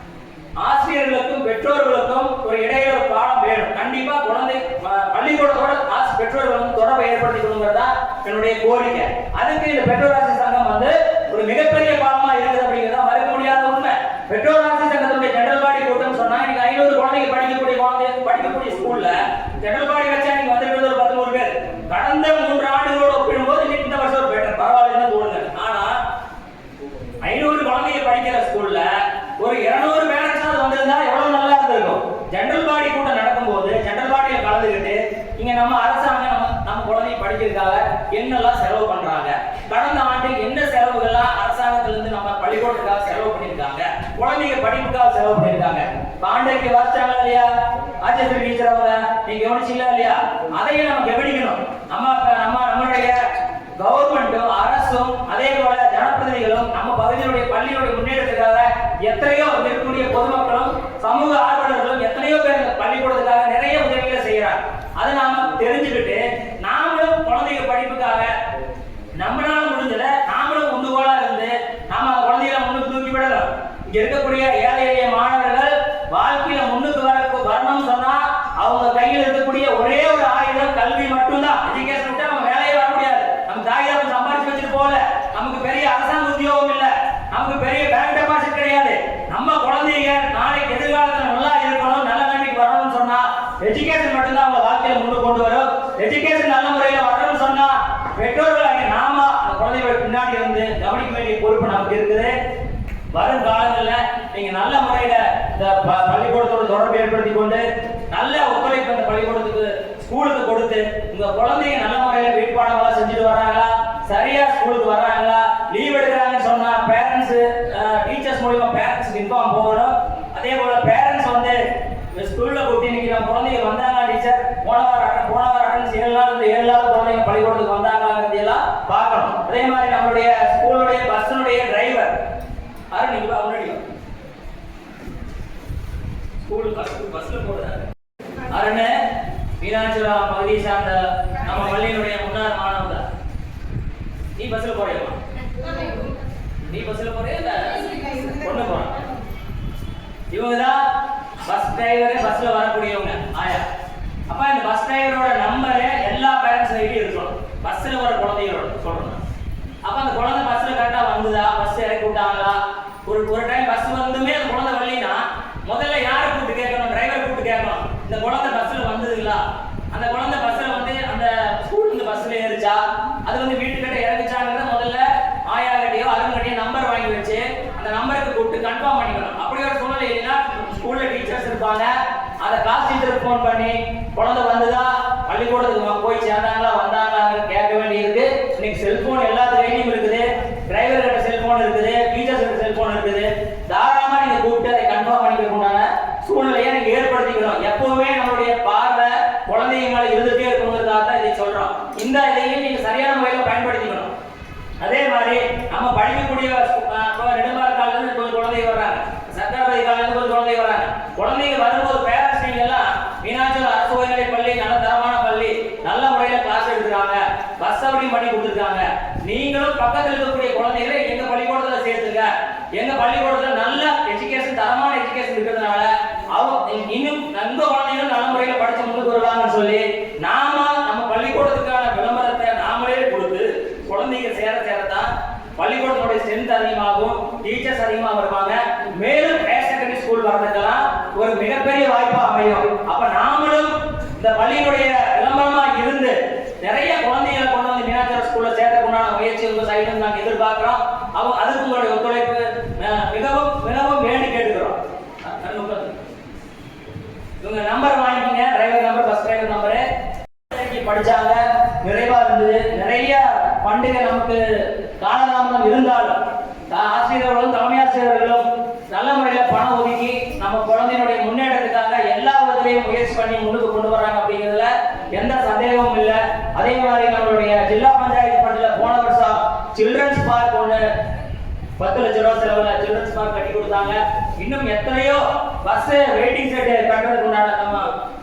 ஆசிரியர்களுக்கும் பெற்றோர்களுக்கும் ஒரு இடையில ஒரு பாடம் வேணும். கண்டிப்பா குழந்தை பள்ளிக்கூடத்தோட பெற்றோர்களும் தொடர்பை ஏற்படுத்திக்கணுங்கிறதா என்னுடைய கோரிக்கை. அதுக்கு இந்த பெற்றோர் ஆசிரியர் சங்கம் வந்து ஒரு மிகப்பெரிய பாடமா இருக்குது அப்படிங்கிறதா மறுக்க முடியாத உண்மை. பெற்றோர் ஆசிரியர் சங்கத்துடைய ஜெனரல் பாடி கூட்டம் சொன்னா இன்னைக்கு 500 குழந்தைங்க படிக்கக்கூடிய ஸ்கூல்ல ஜெனரல் பாடி வச்சா நீங்க வந்துட்டு ஒரு 11 பேர். கடந்த 3 ஆண்டுகளோடு ஒப்பிடும்போது இன்னைக்கு இந்த வருஷம் ஒரு பெட்டர் பரவாயில்லைன்னு தோணுங்க. ஆனா 500 குழந்தைங்க படிக்கிற ஸ்கூல்ல ஒரு 200 பேரண்ட்ஸ் வந்திருந்தா எவ்வளவு நல்லா இருந்திருக்கும். ஜெனரல் பாடி கூட்டம் நடக்கும்போது ஜெனரல் பாடியில கலந்துக்கிட்டு இங்க நம்ம அரசாங்கம் நம்ம குழந்தைய படிக்கிறதுக்காக என்னெல்லாம் செலவு பண்றாங்க, கடந்த ஆண்டு என்ன செலவுகள்லாம் அரசாங்கத்துல இருந்து நம்ம பள்ளிக்கூடத்துக்காக செலவு பண்ணிருக்காங்க, குழந்தைங்க படிப்புக்காக செலவு பண்ணிருக்காங்க, ஆண்டைக்கு வாசிச்சாங்களா இல்லையா, ஆசிரியர் டீச்சர் அவங்க நீங்க கவனிச்சீங்களா இல்லையா, அதையும் நம்ம கவனிக்கணும். நம்மளுடைய கவர்மெண்ட்டும் அரசும் அதே போல ஜனப்பிரதிநிதிகளும் நம்ம பகுதியினுடைய பள்ளியுடைய முன்னேற்றத்துக்காக எத்தனையோ இருக்கக்கூடிய பொதுமக்களும் சமூக ஆர்வலர்களும் எத்தனையோ பேர் பள்ளிக்கூடத்துக்காக நிறைய உதவிகளை செய்யறாங்க. அதை நாம தெரிஞ்சுக்கிட்டு நாமளும் குழந்தைங்க படிப்புக்காக நம்மளால முடிஞ்சத நாமளும் உந்துகோலா இருந்து நாம குழந்தைகளை முன்னுக்கு தூக்கி விடலாம். இங்க இருக்கக்கூடிய ஏழை எளிய மாணவர்கள் வாழ்க்கையில முன்னுக்கு வரணும்னு சொன்னா அவங்க கையில் இருக்கக்கூடிய ஒரே ஒரு ஆயுதம் கல்வி மட்டும்தான். எஜுகேஷன் விட்டு நம்ம வேலையை வர முடியாது. நம்ம தாய்தாரம் சம்பாதிச்சு வச்சுட்டு போல, நமக்கு பெரிய அரசாங்க உத்தியோகம் இல்ல, நமக்கு பெரிய பேங்க் டெபாசிட் கிடையாது. நம்ம குழந்தைங்க நாளைக்கு எதிர்காலத்துல நல்லா இருக்கணும், நல்ல நிலைமைக்கு வரணும்னு சொன்னா எஜுகேஷன் மட்டும்தான் அவங்க வாழ்க்கையில முன்னுக்கு கொண்டு வரும். எஜுகேஷன் நல்ல முறையில வரணும்னு சொன்னா பெற்றோர்கள் நாம அந்த குழந்தைகளை பின்னாடி இருந்து கவனிக்க வேண்டிய பொறுப்பு நமக்கு இருக்குது. வரும் காலங்கள்ல நீங்க நல்ல முறையில இந்த பள்ளிக்கூடத்தோட தொடர்பு ஏற்படுத்தி கொண்டு நல்ல ஒத்துழைப்பு அந்த பள்ளிக்கூடத்துக்கு ஸ்கூலுக்கு கொடுத்து உங்க குழந்தைங்க நல்ல முறையில வீட்டுப்பாடங்களா செஞ்சுட்டு வராங்களா, சரியா ஸ்கூலுக்கு வர்றாங்களா, லீவ் எடுக்கிறாங்கன்னு சொன்னா பேரண்ட்ஸ் டீச்சர்ஸ் மூலமா பேரண்ட்ஸ்க்கு இன்ஃபார்ம் போகணும். அதே போல பேரண்ட்ஸ் வந்து ஸ்கூல்ல கூட்டி இன்னைக்கு நம்ம குழந்தைங்க வந்தாங்க டீச்சர் போன வாரம் 7 நாள் குழந்தைங்க பள்ளிக்கூடத்துக்கு வந்தாங்கிறதெல்லாம் பார்க்கணும். அதே மாதிரி நம்மளுடைய ஸ்கூலுடைய பஸ்ஸுடைய டிரைவர் பஸ்ல போறாரு அருண் மீனாட்சிபுரம் பகுதியை சார்ந்த நம்ம பள்ளியினுடைய முன்னாள் மாணவன் தான். நீ பஸ்ல போறியா? நீ பஸ்ல போறியா இல்ல பொண்ணு போற? இவங்கதான் பஸ் டிரைவர், பஸ்ல வரக்கூடியவங்க ஆயா. அப்ப இந்த பஸ் டிரைவரோட நம்பரை எல்லா பேரண்ட்ஸ் கையிலும் இருக்கணும். பஸ்ல வர குழந்தைகளோட சொல்றேன். அப்ப அந்த குழந்தை பஸ்ல கரெக்டா வந்துதா, பஸ் இறக்கி விட்டாங்களா, ஒரு டைம் பஸ் வந்துமே அந்த குழந்தை வரலைன்னா முதல்ல யாரை கூப்பிட்டு கேட்கணும்? டிரைவர் கூப்பிட்டு கேட்கணும், இந்த குழந்தை பஸ்ல வந்ததுங்களா, அந்த குழந்தை பஸ்ல வந்து அந்த ஸ்கூலுக்கு பஸ்ல ஏறிச்சா, அது வந்து வீட்டுக்கிட்ட இறங்கிச்சாங்கிறத முதல்ல ஆயா கட்டியோ அருங்கட்டியோ நம்பர் வாங்கி வச்சு அந்த நம்பருக்கு கூப்பிட்டு கன்ஃபார்ம் பண்ணிக்கணும். அப்படி ஒரு சூழ்நிலை இல்லைன்னா ஸ்கூல்ல டீச்சர்ஸ் இருப்பாங்க, அதை கிளாஸ் டீச்சருக்கு ஃபோன் பண்ணி குழந்தை வந்துதா, பள்ளிக்கூடத்துக்கு போய் சேர்ந்தாங்களா வந்தாங்களான்னு கேட்க வேண்டியிருக்கு. இன்னைக்கு செல்போன் எல்லாத்து கையிலும் இருக்குது, டிரைவர் கிட்ட செல்போன் இருக்குது, டீச்சர்ஸ் கிட்ட செல்போன் இருக்குது. தாராளமா நீங்க கூப்பிட்டு அதை கன்ஃபார்ம் பண்ணிக்கிறதுக்கான சூழ்நிலையை நீங்க ஏற்படுத்திக்கணும். எப்பவுமே நம்மளுடைய பார்வை குழந்தைங்க மேல இருந்துட்டே இருக்கணுங்கிறதுக்காக தான் இதை சொல்றோம். இந்த இதையும் நீங்க சரியான முறையில் பயன்படுத்திக்கணும். அதே மாதிரி நம்ம படிக்கக்கூடிய நெடுமாறு காலில இருந்து கொஞ்சம் குழந்தைங்க வர்றாங்க, சர்க்கார்பதி காலில இருந்து கொஞ்சம் குழந்தைங்க வர்றாங்க. குழந்தைங்க வரும்போது பேரண்ட்ஸ் நீங்க எல்லாம் மீனாட்சிபுரம் அரசு உயர்நிலை பள்ளி நல்ல தரமான பள்ளி, நல்ல முறையில கிளாஸ் எடுக்கிறாங்க, பஸ் சௌகரியம் பண்ணி கொடுத்துருக்காங்க. நீங்களும் பக்கத்தில் இருக்கக்கூடிய குழந்தைகளை எங்க பள்ளிக்கூடத்துல சேர்த்துங்க. எங்க பள்ளிக்கூடத்துல நல்ல எஜுகேஷன், தரமான எஜுகேஷன் இருக்கிறதுனால இன்னும் நல்ல குழந்தைகளும் நல்ல முறையில படிச்சு முன்னுக்கு வருவாங்கன்னு சொல்லி நாம நம்ம பள்ளிக்கூடத்துக்கான விளம்பரத்தை நாமளே கொடுத்து குழந்தைங்க சேரத்தான் பள்ளிக்கூடத்தோட ஸ்ட்ரென்த் அதிகமாகும், டீச்சர்ஸ் அதிகமாக வருவாங்க. மேலும் ஹையர் செகண்டரி ஸ்கூல் வர்றதுக்கெல்லாம் ஒரு மிகப்பெரிய வாய்ப்பா அமையும். அப்ப நாமளும் இந்த பள்ளியினுடைய விளம்பரமா இருந்து நிறைய குழந்தைகளை கொண்டு வந்து மீனாட்சிபுரம் ஸ்கூல்ல சேர்க்கணும்னா முயற்சி உங்க சைடு நாங்க எதிர்பார்க்கிறோம். அதுக்கு உங்களுடைய ஒத்துழைப்பு மிகவும் மிகவும் வேண்டி கேட்டுக்கிறோம். இவங்க நம்பர் வாங்கிக்கோங்க, driver number, bus driver number. படிச்சாங்க, நிறைவா இருந்தது. நிறைய பண்டிகை நமக்கு காலதாமதம் இருந்தாலும் ஆசிரியர்களும் தலைமை ஆசிரியர்களும் நல்ல முறையில் பணம் ஒதுக்கி நம்ம குழந்தையினுடைய முன்னேற்றத்துக்காக எல்லா விதத்திலையும் முயற்சி பண்ணி முன்னுக்கு கொண்டு வராங்க அப்படிங்கிறதுல எந்த சந்தேகமும் இல்லை. அதே மாதிரி நம்மளுடைய ஜில்லா பஞ்சாயத்து பண்டிகையில் போன வருஷம் சில்ட்ரன்ஸ் பார்க் ஒன்று 10 லட்சம் ரூபாய் செலவுல சில்ட்ரன்ஸ் பார்க் கட்டி கொடுத்தாங்க. இன்னும் எத்தனையோ பஸ் வெயிட்டிங் செட் கட்டுறதுக்கு உண்டான நம்ம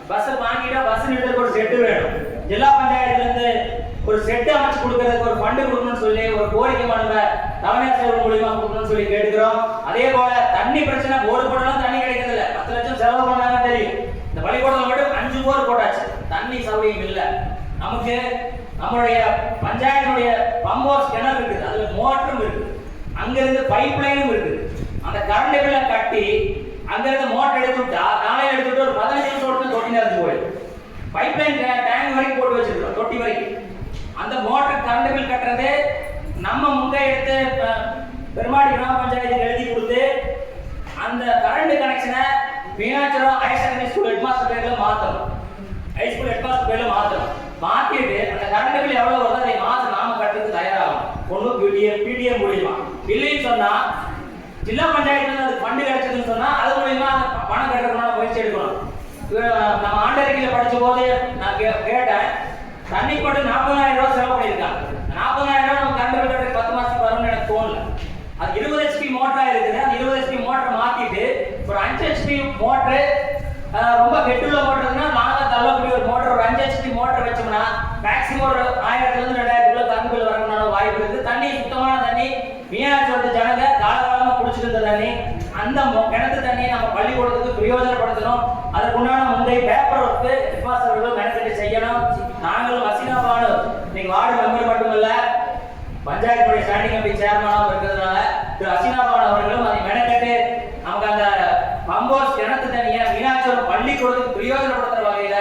பஸ் வாங்கிட்டா பஸ் நிறுத்தத்துக்கு ஒரு செட்டு வேணும். ஜில்லா பஞ்சாயத்துல இருந்து ஒரு செட்டு அமைச்சு கொடுக்கறதுக்கு ஒரு ஃபண்டு கொடுக்கணும்னு சொல்லி ஒரு கோரிக்கை மனுவை தலைமை ஆசிரியர் மூலியமா கொடுக்கணும்னு சொல்லி கேட்டுக்கிறோம். அதே போல தண்ணி பிரச்சனை, போர் போட்டாலும் தண்ணி கிடைக்கிறது இல்லை. 10 லட்சம் செலவு பண்ணாங்க தெரியும். இந்த பள்ளிக்கூடத்தில் மட்டும் 5 போர் போட்டாச்சு, தண்ணி சௌகரியம் இல்லை. நமக்கு நம்மளுடைய பஞ்சாயத்துடைய பம்ப் ஹவுஸ் கிணறு இருக்குது, அதுல மோட்டரும் இருக்குது, அங்கிருந்து பைப் லைனும் இருக்குது. அந்த கரண்ட் பில்லை கட்டி அங்கிருந்து மோட்டர் எடுத்து விட்டா நாளையில எடுத்துட்டு ஒரு 15 நிமிஷம் தொட்டி நிறைஞ்சு போயிடும். பைப் லைன் டேங்க் வரைக்கும் போட்டு வச்சிருக்கோம், தொட்டி வரைக்கும். அந்த மோட்டர் கரண்ட் பில் கட்டுறது நம்ம முன்னே எடுத்து பெருமாடி கிராம பஞ்சாயத்துக்கு எழுதி கொடுத்து அந்த கரண்ட் கனெக்ஷனை Meenakshipuram higher secondary school headmaster பேர்ல மாற்றணும். ஹை ஸ்கூல் ஹெட்மாஸ்டர் பேர்ல மாற்றணும். மாத்திட்டு அந்த கரண்ட் பில் எவ்வளவு வருதோ அதை மாசம் நாம கட்டுறதுக்கு தயாராகும். ஒன்றும் பிடிஎம் மூலியமா இல்லைன்னு சொன்னா ஜில்லா பஞ்சாயத்துல அது ஃபண்டு கிடைச்சதுன்னு சொன்னா அது மூலியமா பணம் கட்டுறதுக்கான முயற்சி எடுக்கணும். நம்ம ஆண்டறிக்கையில படிச்ச போது நான் கேட்டேன், தண்ணி கொண்டு 40,000 ரூபாய் செலவு பண்ணியிருக்காங்க. 40,000 ரூபாய் நம்ம கரண்ட் பில் கட்டுறதுக்கு 10 மாசத்துக்கு வரும்னு எனக்கு தோணல. அது 20 HP மோட்டரா இருக்குது. அந்த 20 HP மோட்டர் மாத்திட்டு ஒரு 5 HP மோட்டர், ரொம்ப கெட்டுள்ள மோட்டர்னா நாங்க தள்ளக்கூடிய ஒரு மோட்டர், ஒரு 5 HP மோட்டர் வச்சோம்னா மேக்ஸிமம் ஒரு 1000 ல இருந்து 2000 கரண்ட் பில் வரணும்னு வாய்ப்பு இருக்குது. தண்ணி சுத்தமான தண்ணி, மீனாட்சிபுரத்து ஜனங்க காலகாலமா குடிச்சிட்டு இருந்த தண்ணி, அந்த கிணத்து தண்ணியை நம்ம பள்ளிக்கூடத்துக்கு பிரயோஜனப்படுத்தணும். அதுக்குண்டான முந்தைய பேப்பர் ஒர்க்கு ஹெட்மாஸ்டர்கள் மெனக்கெட்டு செய்யணும். நாங்களும் அசினா பானு இன்னைக்கு வார்டு மெம்பர் மட்டுமல்ல பஞ்சாயத்துடைய ஸ்டாண்டிங் கமிட்டி சேர்மனாக இருக்கிறதுனால திரு அசினா பானு அவர்களும் அதை மெனக்கெட்டு நமக்கு அந்த பம்போஸ் கிணத்து தண்ணியை மீனாட்சிபுரம் பள்ளிக்கூடத்துக்கு பிரயோஜனப்படுத்துற வகையில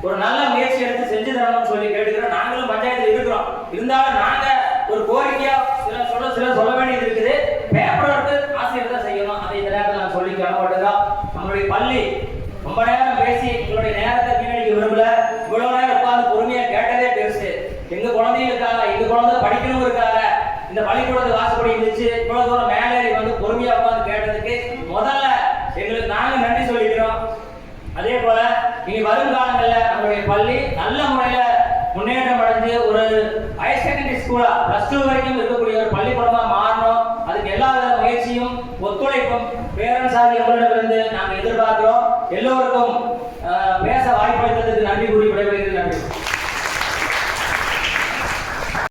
ஒரு நல்ல முயற்சி எடுத்து செஞ்சு தரணும்னு சொல்லி கேட்டுக்கிறோம். நாங்களும் பஞ்சாயத்தில் இருக்கிறோம். இருந்தாலும் நாங்க ஒரு கோரிக்கையா சில சொல்ல வேண்டியது இருக்குது. பேப்பர் ஒர்க்கு ஆசிரியர் தான் செய்யணும். அதை இந்த நேரத்தில் நான் சொல்லி கிளம்பட்டுதான். நம்மளுடைய பள்ளி ரொம்ப நேரம் பேசி உங்களுடைய நேரத்தை வீணடிக்க விரும்பல. இவ்வளவு நேரம் உட்கார்ந்து பொறுமையா கேட்டதே பெருசு. எங்க குழந்தைகளுக்காக, எங்க குழந்தை படிக்கணும் இருக்காங்க, இந்த பள்ளிக்கூடத்து வாசப்படி இருந்துச்சு, இவ்வளவு தூரம் மேலேறி வந்து பொறுமையா உட்கார்ந்து கேட்டதுக்கு முதல்ல எங்களுக்கு நாங்க நன்றி சொல்லிக்கிறோம். அதே போல இனி வருங்காலங்களில் நம்மளுடைய பள்ளி நல்ல முறையில முன்னேற்றம் அடைஞ்சு ஒரு ஹையர் செகண்டரி ஸ்கூலா +2 வரைக்கும் இருக்கக்கூடிய ஒரு பள்ளிக்கூடமா மாறணும். அதுக்கு எல்லா வித முயற்சியும் ஒத்துழைப்பும் பேரண்ட்ஸ் ஆகிய உங்களிடமிருந்து நாங்கள் எதிர்பார்க்கிறோம். எல்லோருக்கும் பேச வாய்ப்பளித்ததுக்கு நன்றி கூறி